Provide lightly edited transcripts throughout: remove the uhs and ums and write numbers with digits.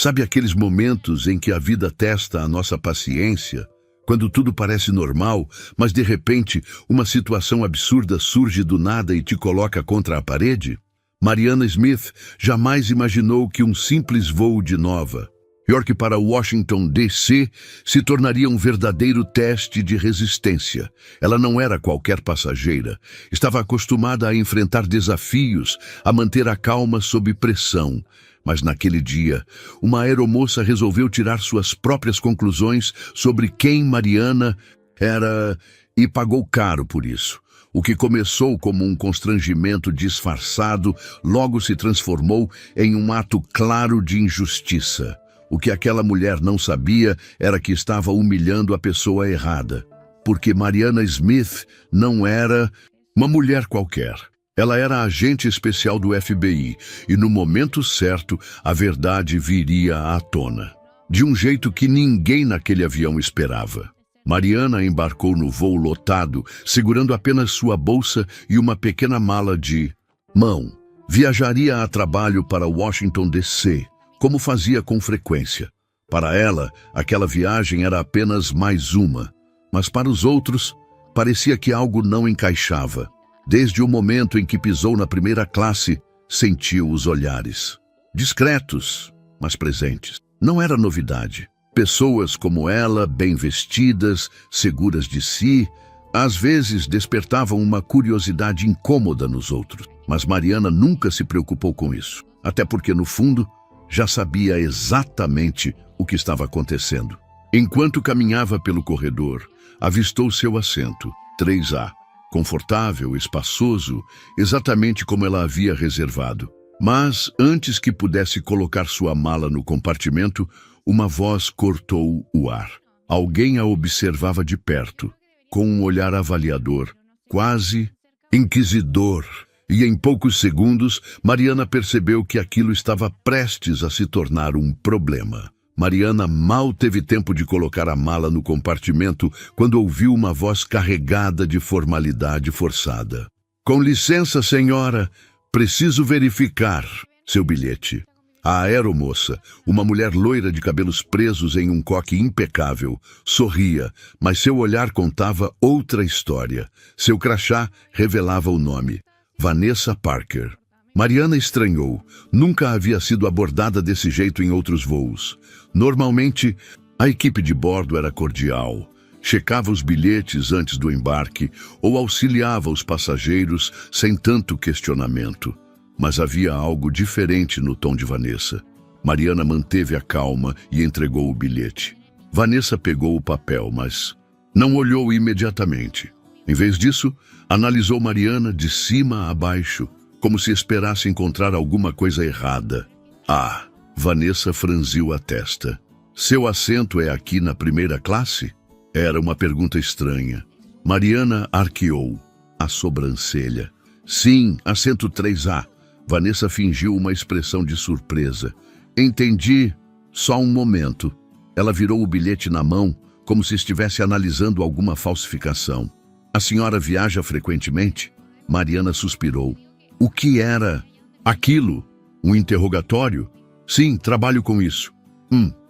Sabe aqueles momentos em que a vida testa a nossa paciência? Quando tudo parece normal, mas de repente uma situação absurda surge do nada e te coloca contra a parede? Mariana Smith jamais imaginou que um simples voo de Nova York para Washington, D.C. se tornaria um verdadeiro teste de resistência. Ela não era qualquer passageira. Estava acostumada a enfrentar desafios, a manter a calma sob pressão. Mas naquele dia, uma aeromoça resolveu tirar suas próprias conclusões sobre quem Mariana era e pagou caro por isso. O que começou como um constrangimento disfarçado, logo se transformou em um ato claro de injustiça. O que aquela mulher não sabia era que estava humilhando a pessoa errada. Porque Mariana Smith não era uma mulher qualquer. Ela era agente especial do FBI e no momento certo a verdade viria à tona. De um jeito que ninguém naquele avião esperava. Mariana embarcou no voo lotado, segurando apenas sua bolsa e uma pequena mala de mão. Viajaria a trabalho para Washington, D.C., como fazia com frequência. Para ela, aquela viagem era apenas mais uma, mas para os outros, parecia que algo não encaixava. Desde o momento em que pisou na primeira classe, sentiu os olhares. Discretos, mas presentes. Não era novidade. Pessoas como ela, bem vestidas, seguras de si, às vezes despertavam uma curiosidade incômoda nos outros. Mas Mariana nunca se preocupou com isso. Até porque, no fundo, já sabia exatamente o que estava acontecendo. Enquanto caminhava pelo corredor, avistou seu assento, 3A, confortável, espaçoso, exatamente como ela havia reservado. Mas, antes que pudesse colocar sua mala no compartimento, uma voz cortou o ar. Alguém a observava de perto, com um olhar avaliador, quase inquisidor. E em poucos segundos, Mariana percebeu que aquilo estava prestes a se tornar um problema. Mariana mal teve tempo de colocar a mala no compartimento quando ouviu uma voz carregada de formalidade forçada. Com licença, senhora, preciso verificar seu bilhete. A aeromoça, uma mulher loira de cabelos presos em um coque impecável, sorria, mas seu olhar contava outra história. Seu crachá revelava o nome. Vanessa Parker. Mariana estranhou. Nunca havia sido abordada desse jeito em outros voos. Normalmente, a equipe de bordo era cordial. Checava os bilhetes antes do embarque ou auxiliava os passageiros sem tanto questionamento. Mas havia algo diferente no tom de Vanessa. Mariana manteve a calma e entregou o bilhete. Vanessa pegou o papel, mas não olhou imediatamente. Em vez disso, analisou Mariana de cima a baixo, como se esperasse encontrar alguma coisa errada. Ah, Vanessa franziu a testa. Seu assento é aqui na primeira classe? Era uma pergunta estranha. Mariana arqueou a sobrancelha. Sim, assento 3A. Vanessa fingiu uma expressão de surpresa. Entendi. Só um momento. Ela virou o bilhete na mão, como se estivesse analisando alguma falsificação. A senhora viaja frequentemente? Mariana suspirou. O que era aquilo? Um interrogatório? Sim, trabalho com isso.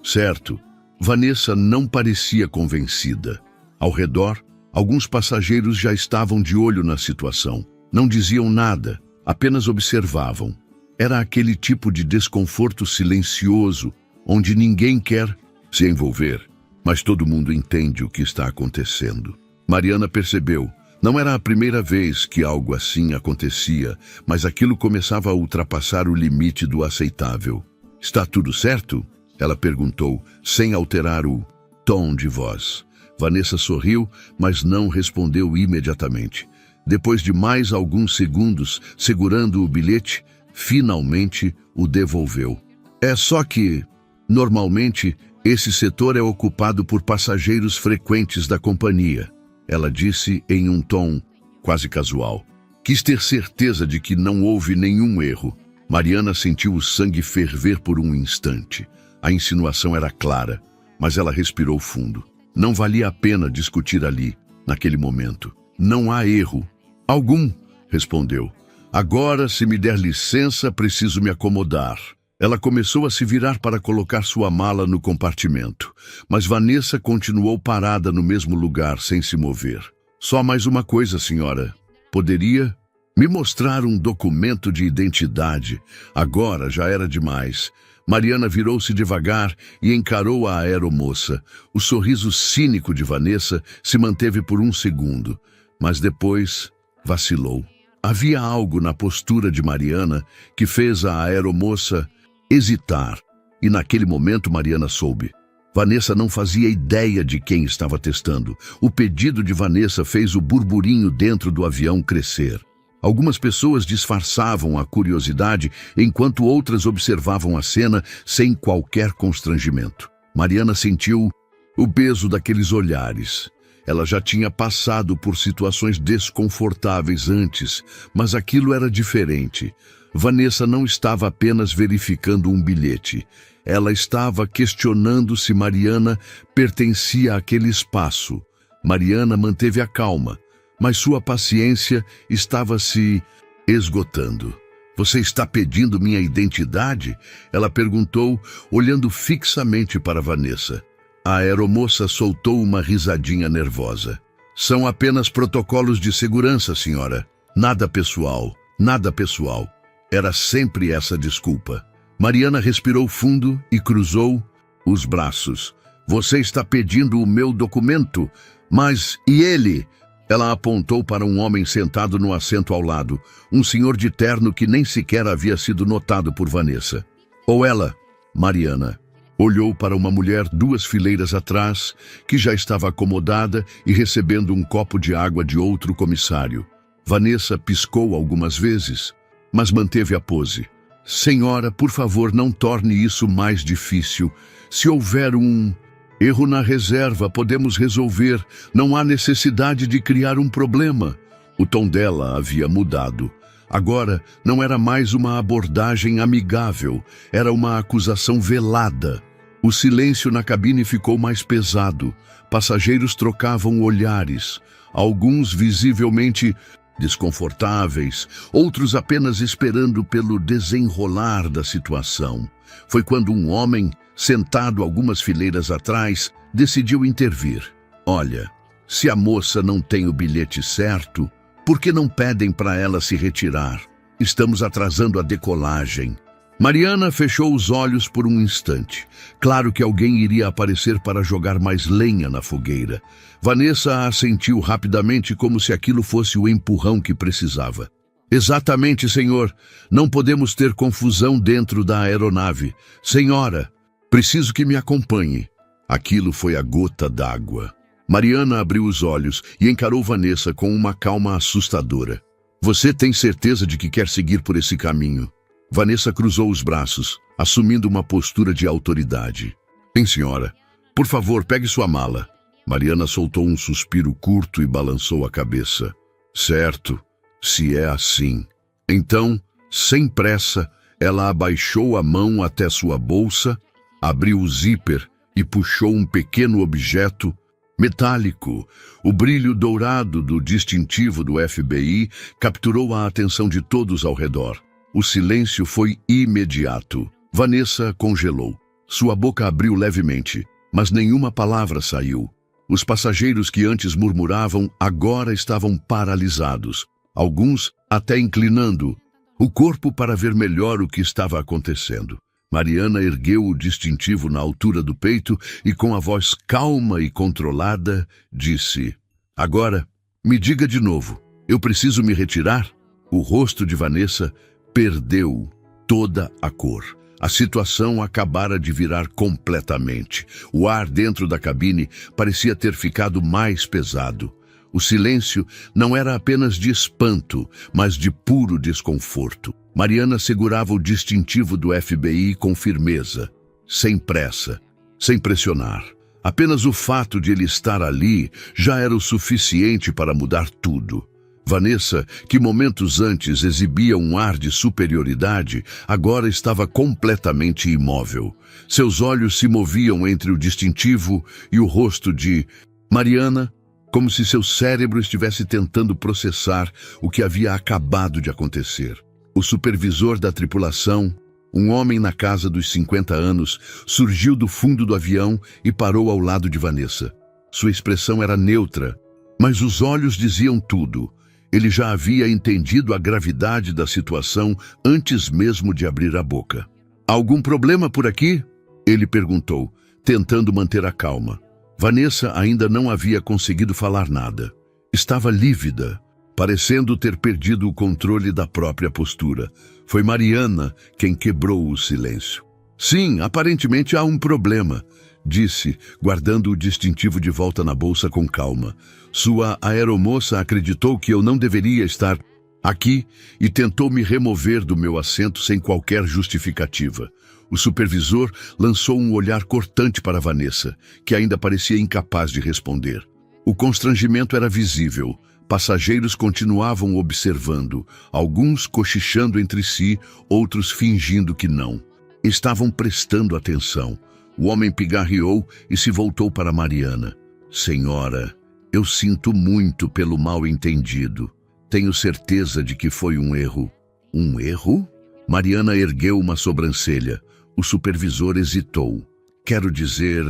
Certo. Vanessa não parecia convencida. Ao redor, alguns passageiros já estavam de olho na situação. Não diziam nada, apenas observavam. Era aquele tipo de desconforto silencioso, onde ninguém quer se envolver, mas todo mundo entende o que está acontecendo. Mariana percebeu. Não era a primeira vez que algo assim acontecia, mas aquilo começava a ultrapassar o limite do aceitável. Está tudo certo? Ela perguntou, sem alterar o tom de voz. Vanessa sorriu, mas não respondeu imediatamente. Depois de mais alguns segundos, segurando o bilhete, finalmente o devolveu. É só que, normalmente, esse setor é ocupado por passageiros frequentes da companhia. Ela disse em um tom quase casual. Quis ter certeza de que não houve nenhum erro. Mariana sentiu o sangue ferver por um instante. A insinuação era clara, mas ela respirou fundo. Não valia a pena discutir ali, naquele momento. Não há erro. Algum, respondeu. Agora, se me der licença, preciso me acomodar. Ela começou a se virar para colocar sua mala no compartimento, mas Vanessa continuou parada no mesmo lugar, sem se mover. Só mais uma coisa, senhora. Poderia me mostrar um documento de identidade? Agora já era demais. Mariana virou-se devagar e encarou a aeromoça. O sorriso cínico de Vanessa se manteve por um segundo, mas depois vacilou. Havia algo na postura de Mariana que fez a aeromoça hesitar, e naquele momento Mariana soube. Vanessa não fazia ideia de quem estava testando. O pedido de Vanessa fez o burburinho dentro do avião crescer. Algumas pessoas disfarçavam a curiosidade, enquanto outras observavam a cena sem qualquer constrangimento. Mariana sentiu o peso daqueles olhares. Ela já tinha passado por situações desconfortáveis antes, mas aquilo era diferente. Vanessa não estava apenas verificando um bilhete. Ela estava questionando se Mariana pertencia àquele espaço. Mariana manteve a calma, mas sua paciência estava se esgotando. Você está pedindo minha identidade? Ela perguntou, olhando fixamente para Vanessa. A aeromoça soltou uma risadinha nervosa. São apenas protocolos de segurança, senhora. Nada pessoal, nada pessoal. Era sempre essa desculpa. Mariana respirou fundo e cruzou os braços. Você está pedindo o meu documento? Mas e ele? Ela apontou para um homem sentado no assento ao lado, um senhor de terno que nem sequer havia sido notado por Vanessa. Ou ela, Mariana, olhou para uma mulher 2 fileiras atrás, que já estava acomodada e recebendo um copo de água de outro comissário. Vanessa piscou algumas vezes, mas manteve a pose. Senhora, por favor, não torne isso mais difícil. Se houver um erro na reserva, podemos resolver. Não há necessidade de criar um problema. O tom dela havia mudado. Agora, não era mais uma abordagem amigável, era uma acusação velada. O silêncio na cabine ficou mais pesado. Passageiros trocavam olhares, alguns visivelmente desconfortáveis, outros apenas esperando pelo desenrolar da situação. Foi quando um homem, sentado algumas fileiras atrás, decidiu intervir. Olha, se a moça não tem o bilhete certo, por que não pedem para ela se retirar? Estamos atrasando a decolagem. Mariana fechou os olhos por um instante. Claro que alguém iria aparecer para jogar mais lenha na fogueira. Vanessa assentiu rapidamente, como se aquilo fosse o empurrão que precisava. Exatamente, senhor. Não podemos ter confusão dentro da aeronave. Senhora, preciso que me acompanhe. Aquilo foi a gota d'água. Mariana abriu os olhos e encarou Vanessa com uma calma assustadora. Você tem certeza de que quer seguir por esse caminho? Vanessa cruzou os braços, assumindo uma postura de autoridade. Sim, senhora. Por favor, pegue sua mala. Mariana soltou um suspiro curto e balançou a cabeça. Certo, se é assim. Então, sem pressa, ela abaixou a mão até sua bolsa, abriu o zíper e puxou um pequeno objeto metálico. O brilho dourado do distintivo do FBI capturou a atenção de todos ao redor. O silêncio foi imediato. Vanessa congelou. Sua boca abriu levemente, mas nenhuma palavra saiu. Os passageiros que antes murmuravam agora estavam paralisados, alguns até inclinando o corpo para ver melhor o que estava acontecendo. Mariana ergueu o distintivo na altura do peito e, com a voz calma e controlada, disse: Agora, me diga de novo, eu preciso me retirar? O rosto de Vanessa perdeu toda a cor. A situação acabara de virar completamente. O ar dentro da cabine parecia ter ficado mais pesado. O silêncio não era apenas de espanto, mas de puro desconforto. Mariana segurava o distintivo do FBI com firmeza, sem pressa, sem pressionar. Apenas o fato de ele estar ali já era o suficiente para mudar tudo. Vanessa, que momentos antes exibia um ar de superioridade, agora estava completamente imóvel. Seus olhos se moviam entre o distintivo e o rosto de Mariana, como se seu cérebro estivesse tentando processar o que havia acabado de acontecer. O supervisor da tripulação Um homem na casa dos 50 anos surgiu do fundo do avião e parou ao lado de Vanessa. Sua expressão era neutra, mas os olhos diziam tudo. Ele já havia entendido a gravidade da situação antes mesmo de abrir a boca. "Algum problema por aqui?" ele perguntou, tentando manter a calma. Vanessa ainda não havia conseguido falar nada. Estava lívida, parecendo ter perdido o controle da própria postura. Foi Mariana quem quebrou o silêncio. "Sim, aparentemente há um problema", disse, guardando o distintivo de volta na bolsa com calma. "Sua aeromoça acreditou que eu não deveria estar aqui e tentou me remover do meu assento sem qualquer justificativa." O supervisor lançou um olhar cortante para Vanessa, que ainda parecia incapaz de responder. O constrangimento era visível. Passageiros continuavam observando, alguns cochichando entre si, outros fingindo que não. Estavam prestando atenção. O homem pigarreou e se voltou para Mariana. "Senhora, eu sinto muito pelo mal-entendido. Tenho certeza de que foi um erro." "Um erro?" Mariana ergueu uma sobrancelha. O supervisor hesitou. "Quero dizer,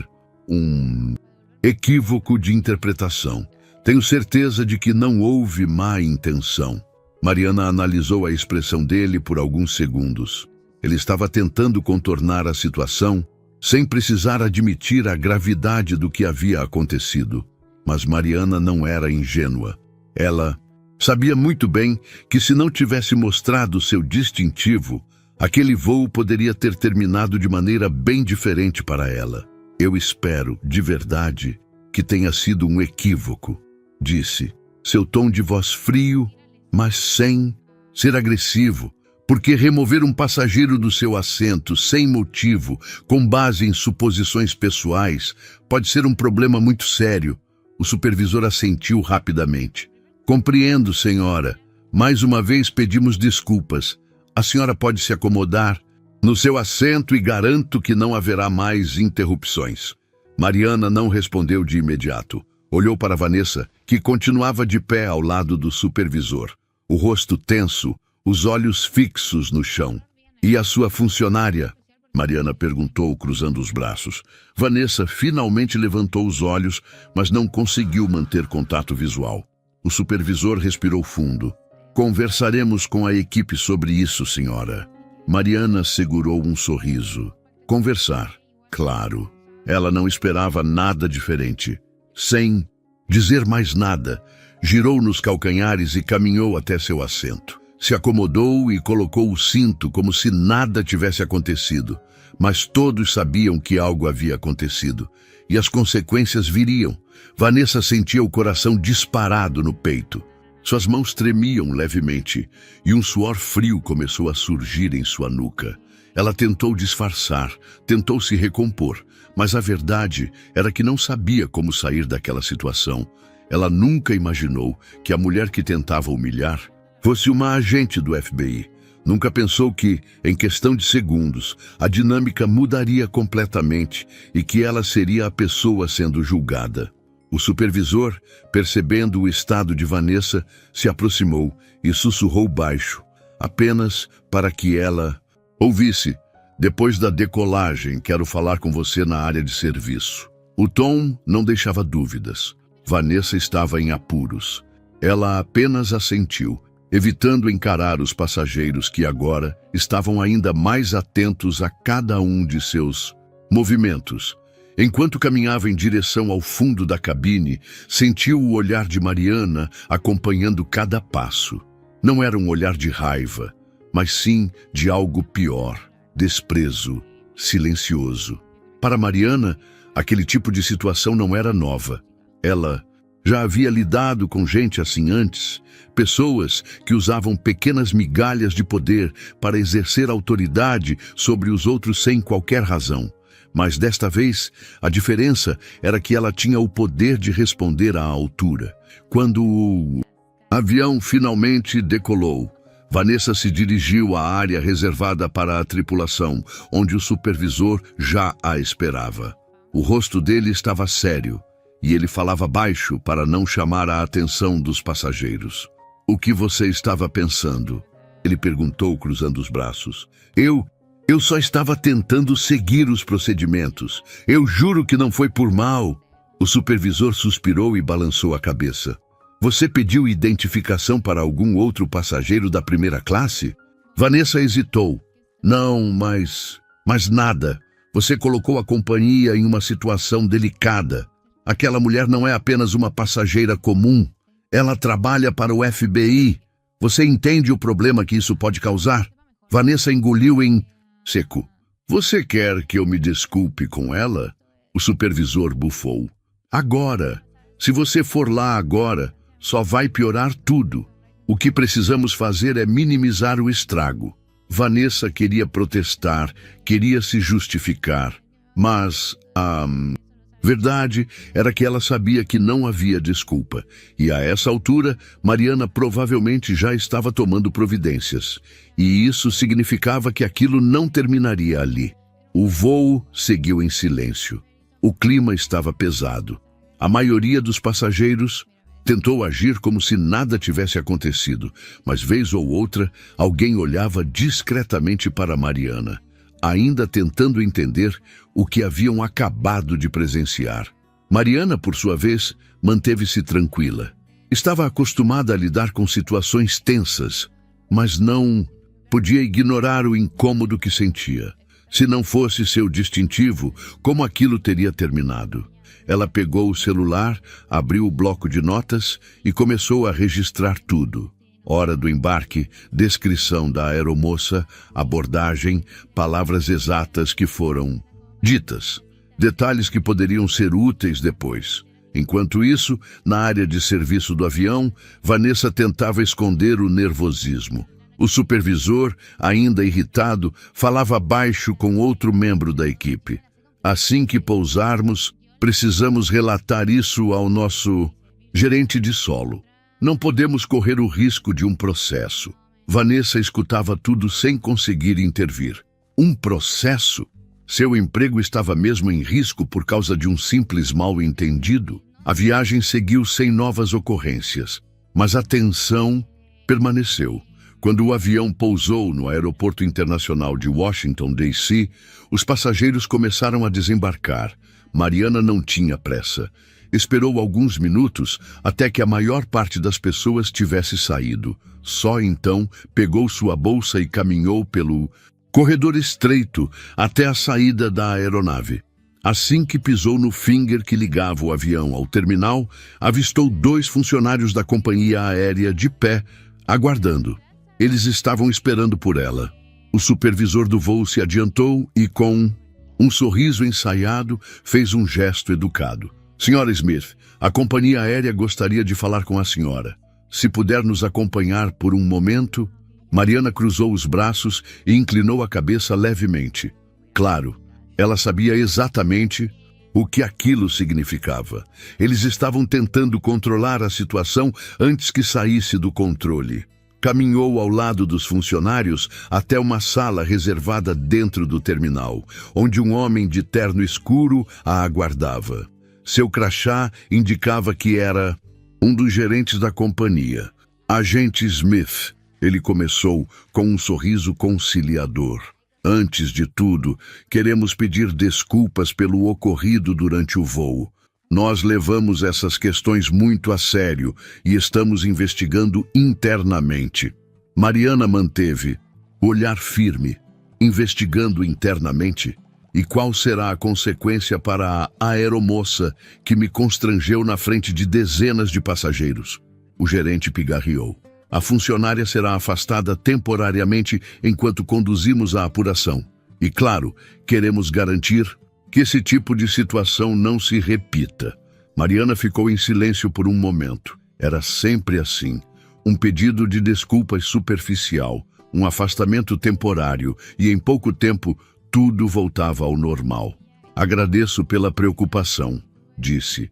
um equívoco de interpretação. Tenho certeza de que não houve má intenção." Mariana analisou a expressão dele por alguns segundos. Ele estava tentando contornar a situação sem precisar admitir a gravidade do que havia acontecido. Mas Mariana não era ingênua. Ela sabia muito bem que se não tivesse mostrado seu distintivo, aquele voo poderia ter terminado de maneira bem diferente para ela. "Eu espero, de verdade, que tenha sido um equívoco", disse, seu tom de voz frio, mas sem ser agressivo, porque remover um passageiro do seu assento sem motivo, com base em suposições pessoais, pode ser um problema muito sério. O supervisor assentiu rapidamente. "Compreendo, senhora. Mais uma vez pedimos desculpas. A senhora pode se acomodar no seu assento e garanto que não haverá mais interrupções." Mariana não respondeu de imediato. Olhou para Vanessa, que continuava de pé ao lado do supervisor, o rosto tenso, os olhos fixos no chão. "E a sua funcionária?" Mariana perguntou, cruzando os braços. Vanessa finalmente levantou os olhos, mas não conseguiu manter contato visual. O supervisor respirou fundo. "Conversaremos com a equipe sobre isso, senhora." Mariana segurou um sorriso. Conversar, claro. Ela não esperava nada diferente. Sem dizer mais nada, girou nos calcanhares e caminhou até seu assento. Se acomodou e colocou o cinto como se nada tivesse acontecido. Mas todos sabiam que algo havia acontecido. E as consequências viriam. Vanessa sentia o coração disparado no peito. Suas mãos tremiam levemente e um suor frio começou a surgir em sua nuca. Ela tentou disfarçar, tentou se recompor, mas a verdade era que não sabia como sair daquela situação. Ela nunca imaginou que a mulher que tentava humilhar fosse uma agente do FBI. Nunca pensou que, em questão de segundos, a dinâmica mudaria completamente e que ela seria a pessoa sendo julgada. O supervisor, percebendo o estado de Vanessa, se aproximou e sussurrou baixo, apenas para que ela ouvisse. "Depois da decolagem, quero falar com você na área de serviço." O tom não deixava dúvidas. Vanessa estava em apuros. Ela apenas assentiu, evitando encarar os passageiros que agora estavam ainda mais atentos a cada um de seus movimentos. Enquanto caminhava em direção ao fundo da cabine, sentiu o olhar de Mariana acompanhando cada passo. Não era um olhar de raiva, mas sim de algo pior, desprezo, silencioso. Para Mariana, aquele tipo de situação não era nova. Ela já havia lidado com gente assim antes, pessoas que usavam pequenas migalhas de poder para exercer autoridade sobre os outros sem qualquer razão. Mas desta vez, a diferença era que ela tinha o poder de responder à altura. Quando o avião finalmente decolou, Vanessa se dirigiu à área reservada para a tripulação, onde o supervisor já a esperava. O rosto dele estava sério, e ele falava baixo para não chamar a atenção dos passageiros. "O que você estava pensando?" ele perguntou, cruzando os braços. Eu Eu só estava tentando seguir os procedimentos. Eu juro que não foi por mal. O supervisor suspirou e balançou a cabeça. Você pediu identificação para algum outro passageiro da primeira classe? Vanessa hesitou. Não, mas nada. Você colocou a companhia em uma situação delicada. Aquela mulher não é apenas uma passageira comum. Ela trabalha para o FBI. Você entende o problema que isso pode causar? Vanessa engoliu em seco. Você quer que eu me desculpe com ela? O supervisor bufou. Agora. Se você for lá agora, só vai piorar tudo. O que precisamos fazer é minimizar o estrago. Vanessa queria protestar, queria se justificar, mas a verdade era que ela sabia que não havia desculpa, e a essa altura, Mariana provavelmente já estava tomando providências, e isso significava que aquilo não terminaria ali. O voo seguiu em silêncio. O clima estava pesado. A maioria dos passageiros tentou agir como se nada tivesse acontecido, mas vez ou outra, alguém olhava discretamente para Mariana, ainda tentando entender o que haviam acabado de presenciar. Mariana, por sua vez, manteve-se tranquila. Estava acostumada a lidar com situações tensas, mas não podia ignorar o incômodo que sentia. Se não fosse seu distintivo, como aquilo teria terminado? Ela pegou o celular, abriu o bloco de notas e começou a registrar tudo. Hora do embarque, descrição da aeromoça, abordagem, palavras exatas que foram ditas, detalhes que poderiam ser úteis depois. Enquanto isso, na área de serviço do avião, Vanessa tentava esconder o nervosismo. O supervisor, ainda irritado, falava baixo com outro membro da equipe. Assim que pousarmos, precisamos relatar isso ao nosso gerente de solo. Não podemos correr o risco de um processo. Vanessa escutava tudo sem conseguir intervir. Um processo? Seu emprego estava mesmo em risco por causa de um simples mal-entendido? A viagem seguiu sem novas ocorrências, mas a tensão permaneceu. Quando o avião pousou no Aeroporto Internacional de Washington, D.C., os passageiros começaram a desembarcar. Mariana não tinha pressa. Esperou alguns minutos até que a maior parte das pessoas tivesse saído. Só então pegou sua bolsa e caminhou pelo corredor estreito até a saída da aeronave. Assim que pisou no finger que ligava o avião ao terminal, avistou 2 funcionários da companhia aérea de pé, aguardando. Eles estavam esperando por ela. O supervisor do voo se adiantou e, com um sorriso ensaiado, fez um gesto educado. Senhora Smith, a companhia aérea gostaria de falar com a senhora. Se puder nos acompanhar por um momento... Mariana cruzou os braços e inclinou a cabeça levemente. Claro, ela sabia exatamente o que aquilo significava. Eles estavam tentando controlar a situação antes que saísse do controle. Caminhou ao lado dos funcionários até uma sala reservada dentro do terminal, onde um homem de terno escuro a aguardava. Seu crachá indicava que era um dos gerentes da companhia. Agente Smith, ele começou com um sorriso conciliador. Antes de tudo, queremos pedir desculpas pelo ocorrido durante o voo. Nós levamos essas questões muito a sério e estamos investigando internamente. Mariana manteve o olhar firme, investigando internamente. E qual será a consequência para a aeromoça que me constrangeu na frente de dezenas de passageiros? O gerente pigarreou. A funcionária será afastada temporariamente enquanto conduzimos a apuração. E claro, queremos garantir que esse tipo de situação não se repita. Mariana ficou em silêncio por um momento. Era sempre assim. Um pedido de desculpas superficial, um afastamento temporário e em pouco tempo tudo voltava ao normal. Agradeço pela preocupação, disse.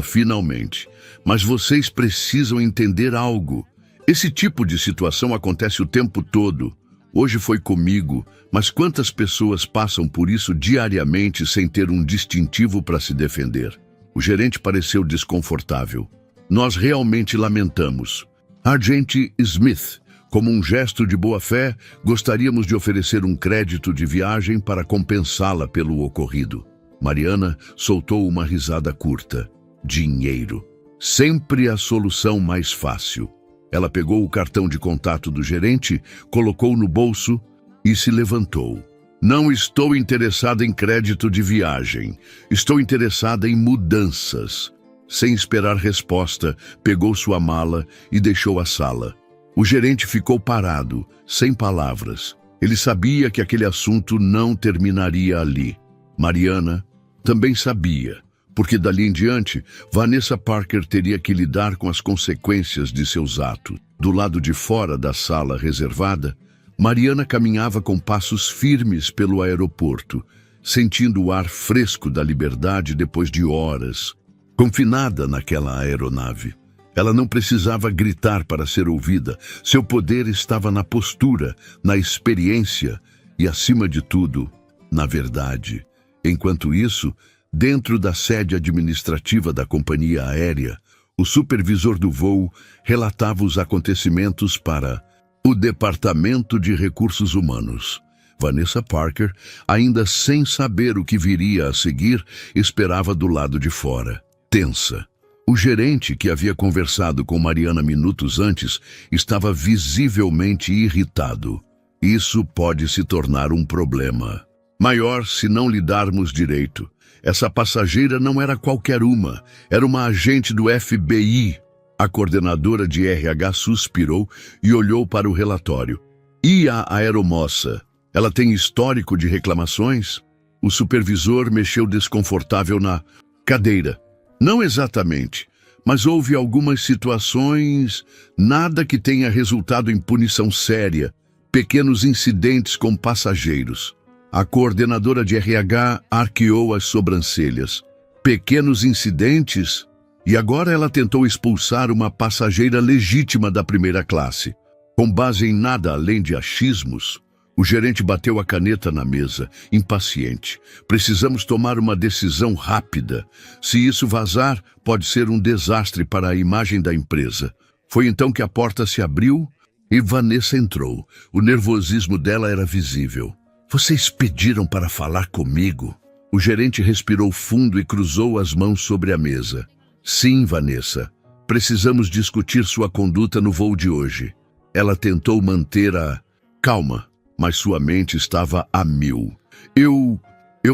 Finalmente. Mas vocês precisam entender algo. Esse tipo de situação acontece o tempo todo. Hoje foi comigo, mas quantas pessoas passam por isso diariamente sem ter um distintivo para se defender? O gerente pareceu desconfortável. Nós realmente lamentamos. Agente Smith, Como um gesto de boa-fé, gostaríamos de oferecer um crédito de viagem para compensá-la pelo ocorrido. Mariana soltou uma risada curta. Dinheiro. Sempre a solução mais fácil. Ela pegou o cartão de contato do gerente, colocou no bolso e se levantou. Não estou interessada em crédito de viagem. Estou interessada em mudanças. Sem esperar resposta, pegou sua mala e deixou a sala. O gerente ficou parado, sem palavras. Ele sabia que aquele assunto não terminaria ali. Mariana também sabia, porque dali em diante, Vanessa Parker teria que lidar com as consequências de seus atos. Do lado de fora da sala reservada, Mariana caminhava com passos firmes pelo aeroporto, sentindo o ar fresco da liberdade depois de horas, confinada naquela aeronave. Ela não precisava gritar para ser ouvida. Seu poder estava na postura, na experiência e, acima de tudo, na verdade. Enquanto isso, dentro da sede administrativa da companhia aérea, o supervisor do voo relatava os acontecimentos para o Departamento de Recursos Humanos. Vanessa Parker, ainda sem saber o que viria a seguir, esperava do lado de fora, tensa. O gerente, que havia conversado com Mariana minutos antes, estava visivelmente irritado. Isso pode se tornar um problema maior se não lidarmos direito. Essa passageira não era qualquer uma, era uma agente do FBI. A coordenadora de RH suspirou e olhou para o relatório. E a aeromoça? Ela tem histórico de reclamações? O supervisor mexeu desconfortável na cadeira. Não exatamente, mas houve algumas situações, nada que tenha resultado em punição séria, pequenos incidentes com passageiros. A coordenadora de RH arqueou as sobrancelhas. Pequenos incidentes? E agora ela tentou expulsar uma passageira legítima da primeira classe. Com base em nada além de achismos, o gerente bateu a caneta na mesa, impaciente. Precisamos tomar uma decisão rápida. Se isso vazar, pode ser um desastre para a imagem da empresa. Foi então que a porta se abriu e Vanessa entrou. O nervosismo dela era visível. Vocês pediram para falar comigo? O gerente respirou fundo e cruzou as mãos sobre a mesa. Sim, Vanessa. Precisamos discutir sua conduta no voo de hoje. Ela tentou manter a calma, mas sua mente estava a mil. Eu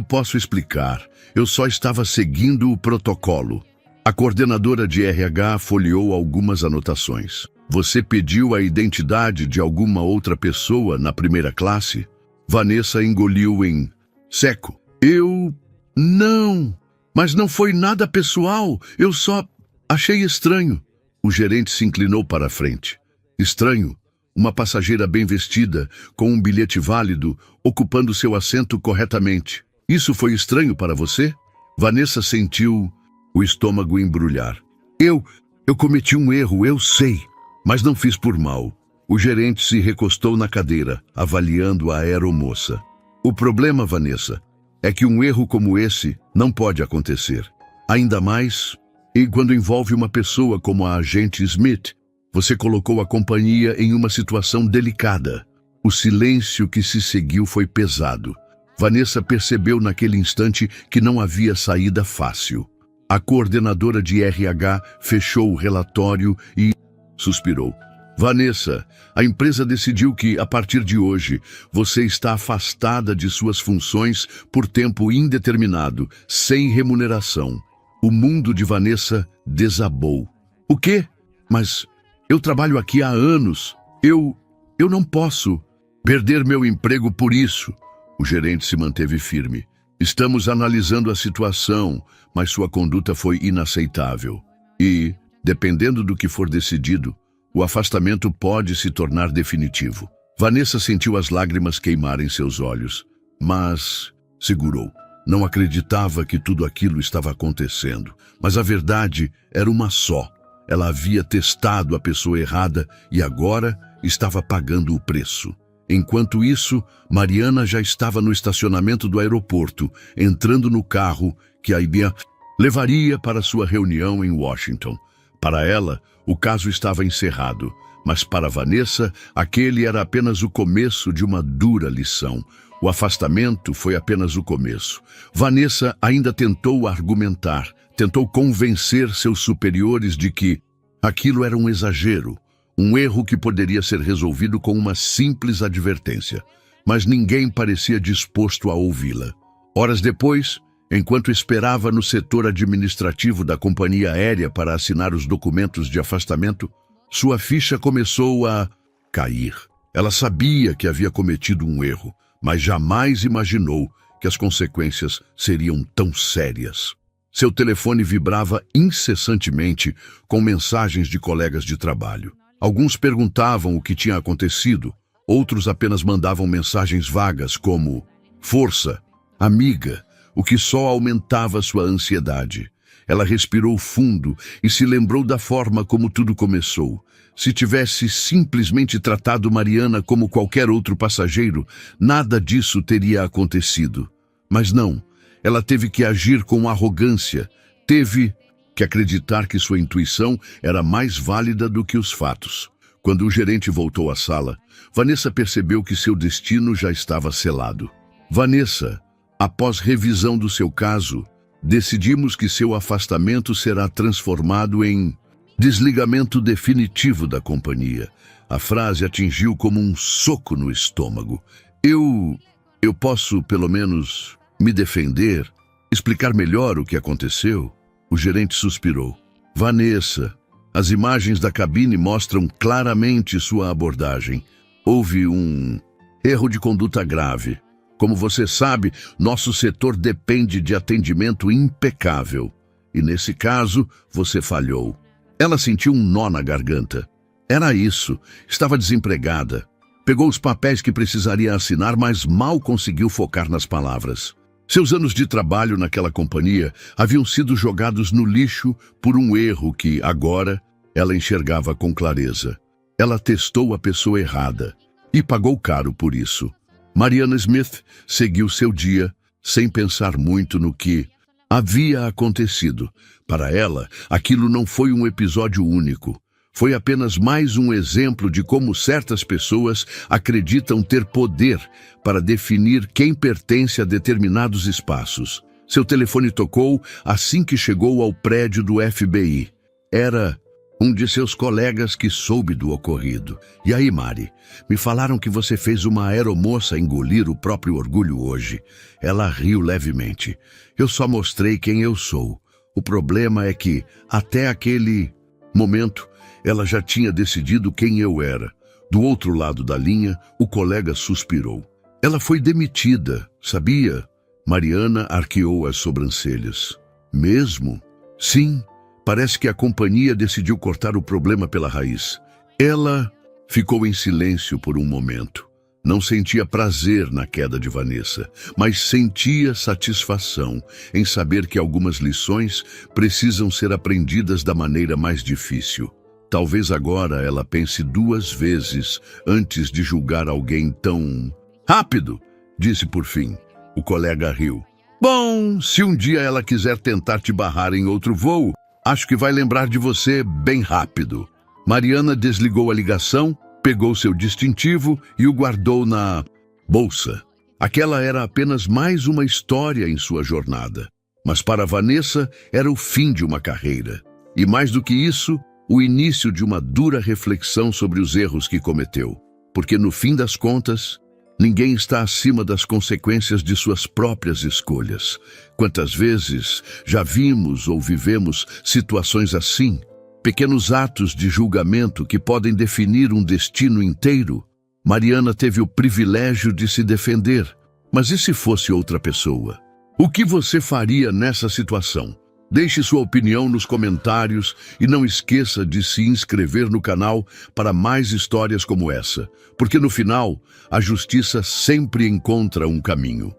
posso explicar. Eu só estava seguindo o protocolo. A coordenadora de RH folheou algumas anotações. Você pediu a identidade de alguma outra pessoa na primeira classe? Vanessa engoliu em seco. Não, mas não foi nada pessoal. Eu só achei estranho. O gerente se inclinou para a frente. Estranho? Uma passageira bem vestida, com um bilhete válido, ocupando seu assento corretamente. Isso foi estranho para você? Vanessa sentiu o estômago embrulhar. Eu cometi um erro, eu sei, mas não fiz por mal. O gerente se recostou na cadeira, avaliando a aeromoça. O problema, Vanessa, é que um erro como esse não pode acontecer. Ainda mais quando envolve uma pessoa como a agente Smith. Você colocou a companhia em uma situação delicada. O silêncio que se seguiu foi pesado. Vanessa percebeu naquele instante que não havia saída fácil. A coordenadora de RH fechou o relatório e suspirou. Vanessa, a empresa decidiu que, a partir de hoje, você está afastada de suas funções por tempo indeterminado, sem remuneração. O mundo de Vanessa desabou. O quê? Mas eu trabalho aqui há anos. Eu não posso perder meu emprego por isso. O gerente se manteve firme. Estamos analisando a situação, mas sua conduta foi inaceitável. E, dependendo do que for decidido, o afastamento pode se tornar definitivo. Vanessa sentiu as lágrimas queimarem seus olhos, mas segurou. Não acreditava que tudo aquilo estava acontecendo, mas a verdade era uma só. Ela havia testado a pessoa errada e agora estava pagando o preço. Enquanto isso, Mariana já estava no estacionamento do aeroporto, entrando no carro que a IBM levaria para sua reunião em Washington. Para ela, o caso estava encerrado, Mas para Vanessa, aquele era apenas o começo de uma dura lição. O afastamento foi apenas o começo. Vanessa ainda tentou argumentar, tentou convencer seus superiores de que aquilo era um exagero, um erro que poderia ser resolvido com uma simples advertência. Mas ninguém parecia disposto a ouvi-la. Horas depois, enquanto esperava no setor administrativo da companhia aérea para assinar os documentos de afastamento, sua ficha começou a cair. Ela sabia que havia cometido um erro, mas jamais imaginou que as consequências seriam tão sérias. Seu telefone vibrava incessantemente com mensagens de colegas de trabalho. Alguns perguntavam o que tinha acontecido, outros apenas mandavam mensagens vagas como "força", "amiga", o que só aumentava sua ansiedade. Ela respirou fundo e se lembrou da forma como tudo começou. Se tivesse simplesmente tratado Mariana como qualquer outro passageiro, nada disso teria acontecido. Mas não, ela teve que agir com arrogância, teve que acreditar que sua intuição era mais válida do que os fatos. Quando o gerente voltou à sala, Vanessa percebeu que seu destino já estava selado. "Vanessa, após revisão do seu caso, decidimos que seu afastamento será transformado em desligamento definitivo da companhia." A frase atingiu como um soco no estômago. Eu posso, pelo menos, me defender, explicar melhor o que aconteceu?" O gerente suspirou. "Vanessa, as imagens da cabine mostram claramente sua abordagem. Houve um erro de conduta grave. Como você sabe, nosso setor depende de atendimento impecável. E nesse caso, você falhou." Ela sentiu um nó na garganta. Era isso. Estava desempregada. Pegou os papéis que precisaria assinar, mas mal conseguiu focar nas palavras. Seus anos de trabalho naquela companhia haviam sido jogados no lixo por um erro que, agora, ela enxergava com clareza. Ela testou a pessoa errada e pagou caro por isso. Mariana Smith seguiu seu dia sem pensar muito no que havia acontecido. Para ela, aquilo não foi um episódio único. Foi apenas mais um exemplo de como certas pessoas acreditam ter poder para definir quem pertence a determinados espaços. Seu telefone tocou assim que chegou ao prédio do FBI. Era um de seus colegas que soube do ocorrido. "E aí, Mari? Me falaram que você fez uma aeromoça engolir o próprio orgulho hoje." Ela riu levemente. "Eu só mostrei quem eu sou. O problema é que, até aquele momento, ela já tinha decidido quem eu era." Do outro lado da linha, o colega suspirou. "Ela foi demitida, sabia?" Mariana arqueou as sobrancelhas. "Mesmo?" "Sim. Parece que a companhia decidiu cortar o problema pela raiz." Ela ficou em silêncio por um momento. Não sentia prazer na queda de Vanessa, mas sentia satisfação em saber que algumas lições precisam ser aprendidas da maneira mais difícil. Talvez agora ela pense 2 vezes antes de julgar alguém tão rápido, disse por fim. O colega riu. "Bom, se um dia ela quiser tentar te barrar em outro voo, acho que vai lembrar de você bem rápido." Mariana desligou a ligação, pegou seu distintivo e o guardou na bolsa. Aquela era apenas mais uma história em sua jornada. Mas para Vanessa era o fim de uma carreira. E mais do que isso, o início de uma dura reflexão sobre os erros que cometeu. Porque no fim das contas, ninguém está acima das consequências de suas próprias escolhas. Quantas vezes já vimos ou vivemos situações assim? Pequenos atos de julgamento que podem definir um destino inteiro. Mariana teve o privilégio de se defender. Mas e se fosse outra pessoa? O que você faria nessa situação? Deixe sua opinião nos comentários e não esqueça de se inscrever no canal para mais histórias como essa, porque no final, a justiça sempre encontra um caminho.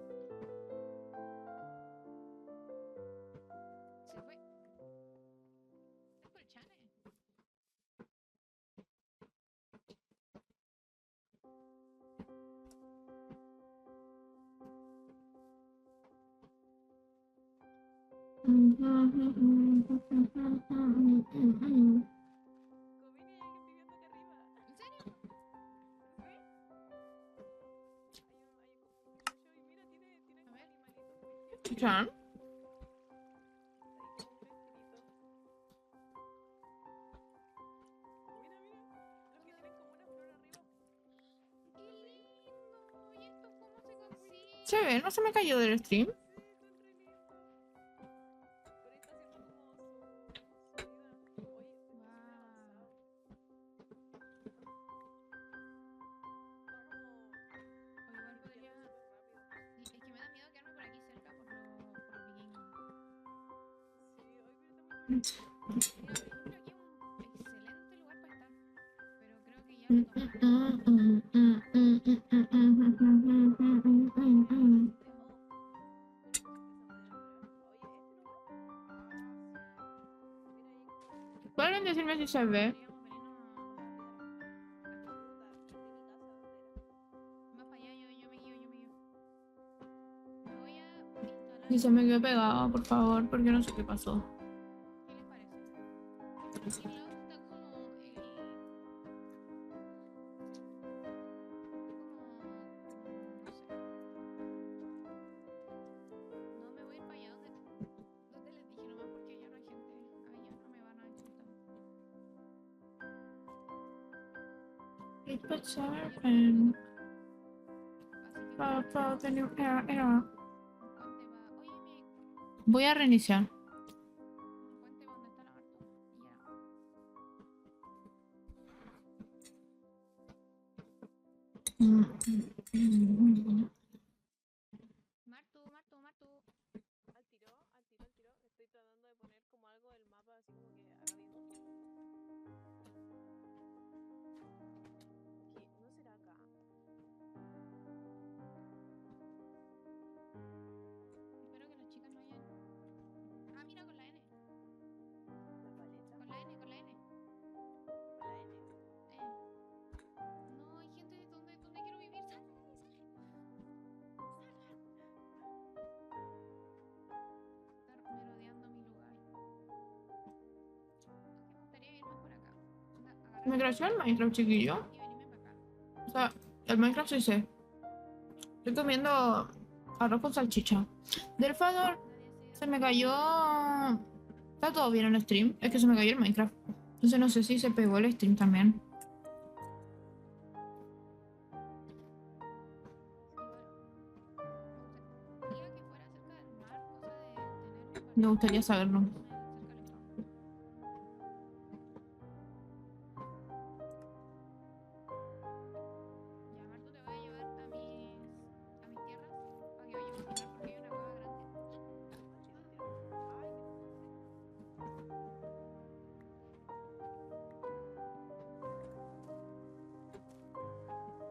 escuchan? Se ve, no se me cayó del stream. ¿Pueden decirme si se ve? Si se me quedó pegado, por favor, porque no sé qué pasó. Voy a reiniciar. Martu. Al tiro. Estoy tratando de poner como algo del mapa, así como que haga bien. ¿Qué? ¿No será acá? Espero que las chicas no hayan. Ah, mira, con la N. ¿La paleta? Con la N. ¿Con la N? No, hay gente donde quiero vivir. ¡Salgan! Estar merodeando mi lugar. Me gustaría ir más por acá. ¿Me creció el Minecraft, chiquillo? Y venirme para acá. O sea, el Minecraft sí sé. Estoy comiendo arroz con salchicha. Del Fador, se me cayó. Está todo bien en el stream. Es que se me cayó el Minecraft. Entonces no sé si se pegó el stream también. Me gustaría saberlo.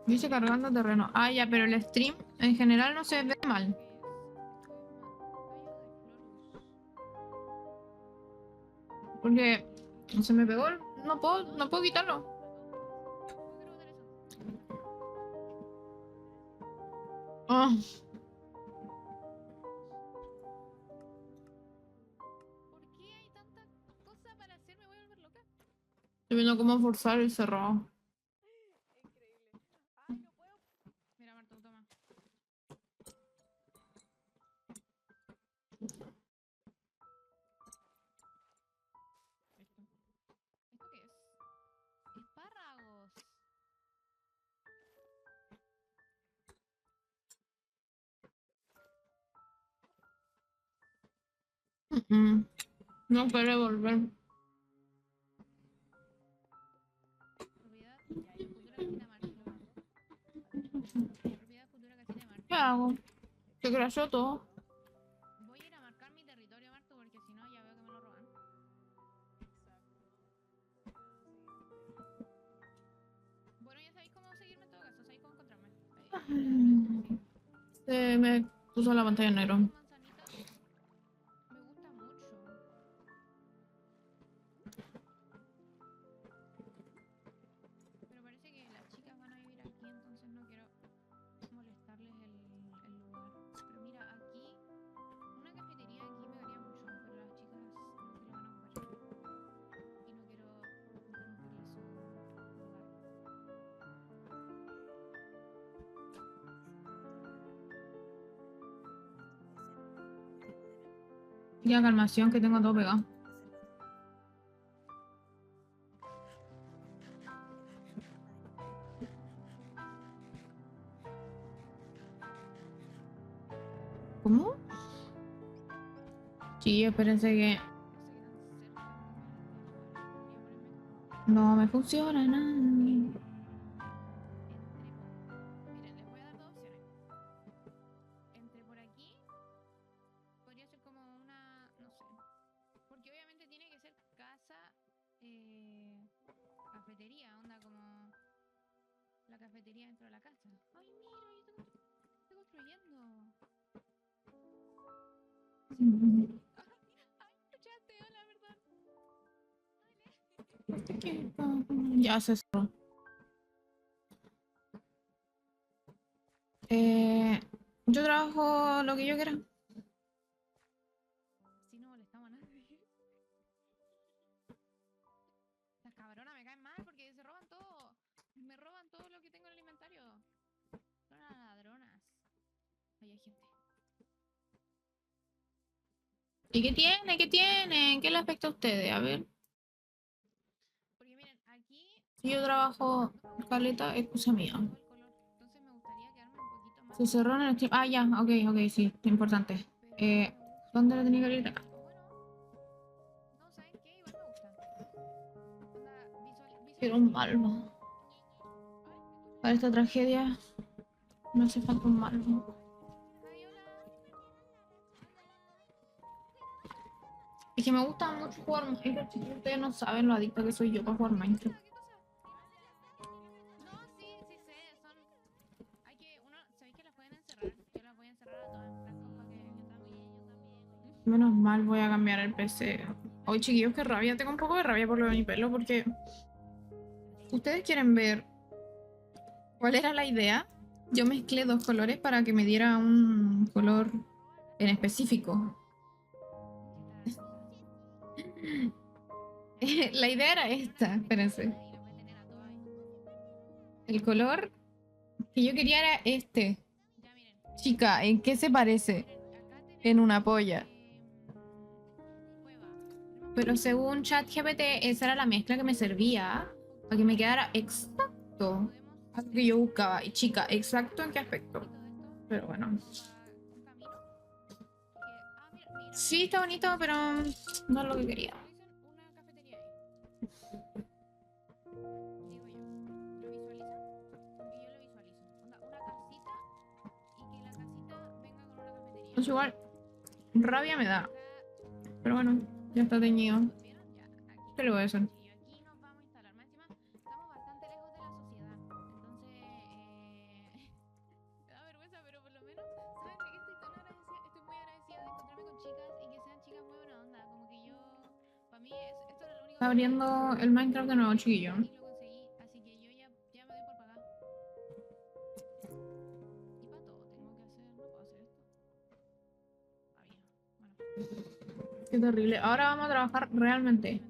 Dice cargando terreno. Ah, ya, pero el stream en general no se ve mal. Porque se me pegó. No puedo quitarlo. Ah, ¿Por qué hay tantas cosas para hacer? Me voy a volver loca. estoy viendo cómo forzar el cerrado. Increíble. Ay, no puedo. Mira, Marta, toma. ¿Esto qué es? Espárragos. No quiere volver. Propiedad. Ya, futura casita Marta. Propiedad futura casita de Marta. ¿Qué hago? Se crashó todo. Voy a ir a marcar mi territorio, Marta, porque si no ya veo que me lo roban. Bueno, ya sabéis cómo seguirme en todo caso, sabéis cómo encontrarme. Se me puso la pantalla en negro. Manzanitas me gusta mucho. Pero parece que las chicas van a vivir aquí, entonces no quiero molestarles el lugar. Pero mira, aquí, una cafetería aquí pegaría mucho, pero las chicas creo que lo van a ocupar. Y no quiero interrumpirles su lugar. Ya calmación que tengo todo pegado. ¿Cómo? Sí, espérense que no me funciona nada. Miren, les voy a dar dos opciones. Entre por aquí, podría ser como una, no sé. Porque obviamente tiene que ser casa, cafetería, onda como la cafetería dentro de la casa. Ay, mira, yo estoy construyendo. Ay, escuchaste, hola, perdón. Ya se cerró. Yo trabajo lo que yo quiera. Si no molestamos a nadie. Las cabronas me caen mal porque se roban todo. Me roban todo lo que tengo en el inventario. Son unas ladronas. Ahí hay gente. ¿Y qué tiene? ¿Qué tiene? ¿Qué le afecta a ustedes? A ver. Porque miren, aquí Si yo trabajo caleta, es cosa mía. todo el color. Entonces me gustaría quedarme un poquito más. Se cerró en el stream. Ah, ya, ok, sí, importante. Pero no me gusta. ¿Dónde le tenía que abrir acá? O bueno, no, ¿saben qué? Igual me gusta. Onda, Quiero un visualicen. malvo. Ay, Para esta tragedia me hace falta un malvo. ay, hola. Es que me gusta mucho jugar Minecraft. Si ustedes no saben lo adicta que soy yo para jugar Minecraft. ¿Qué cosa? No, sí, sí sé. Son. Hay que. Uno. ¿Sabéis que las pueden encerrar? Yo las voy a encerrar a todas en francos para que. Yo también. Menos mal voy a cambiar el PC. Hoy, chiquillos, qué rabia. Tengo un poco de rabia por lo de mi pelo porque ustedes quieren ver cuál era la idea. Yo mezclé dos colores para que me diera un color en específico. La idea era esta, espérense. El color que yo quería era este. Ya, miren. Chica, ¿en qué se parece? Acá tenemos. En una polla. Cueva. Pero según ChatGPT, esa era la mezcla que me servía para que me quedara exacto a lo que yo buscaba. Y chica, ¿exacto en qué aspecto? Pero bueno. Un camino. Mira. Sí, está bonito, pero no es lo que quería. Visualicen una cafetería ahí. Digo yo. ¿Lo visualizan? Porque yo lo visualizo. Onda, una casita y que la casita venga con una cafetería. Entonces igual, rabia me da. Pero bueno, ya está teñido. ¿Vieron? Ya, aquí. ¿Qué le voy a hacer? Y aquí nos vamos a instalar. Más encima, estamos bastante lejos de la sociedad. Entonces, me da vergüenza, pero por lo menos, ¿saben de qué estoy tan agradecida? Estoy muy agradecida de encontrarme con chicas y que sean chicas muy buena onda. Como que yo, para mí, esto era lo único Está que abriendo el Minecraft de nuevo, chiquillo. y lo conseguí. Así que yo ya me doy por pagar. Y para todo tengo que hacer, no puedo hacer esto. Había. Bueno. Qué terrible. Ahora vamos a trabajar realmente.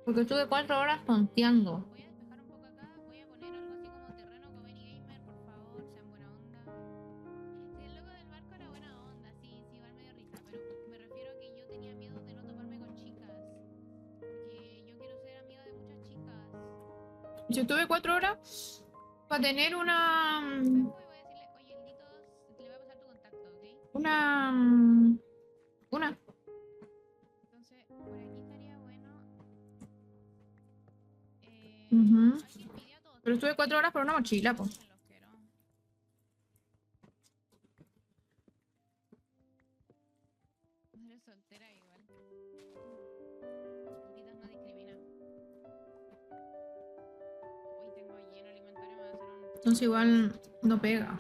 Porque estuve 4 horas tonteando. Voy a despejar un poco acá, voy a poner algo así como terreno Coveney Gamer, por favor, sean buena onda. Si el logo del barco era buena onda, sí, igual me dio risa, pero me refiero a que yo tenía miedo de no toparme con chicas. Porque yo quiero ser amiga de muchas chicas. Yo estuve 4 horas para tener una... Después voy a decirle, oye, el Litos, le voy a pasar tu contacto, ¿ok? Una... Entonces, por aquí estaría bueno. Ujú. Ay, qué envidia a todos. Pero estuve 4 horas por una mochila, pues. Los quiero. Eres soltera igual. Litos no discrimina. Uy, tengo lleno el inventario, me va a hacer un. Entonces igual no pega.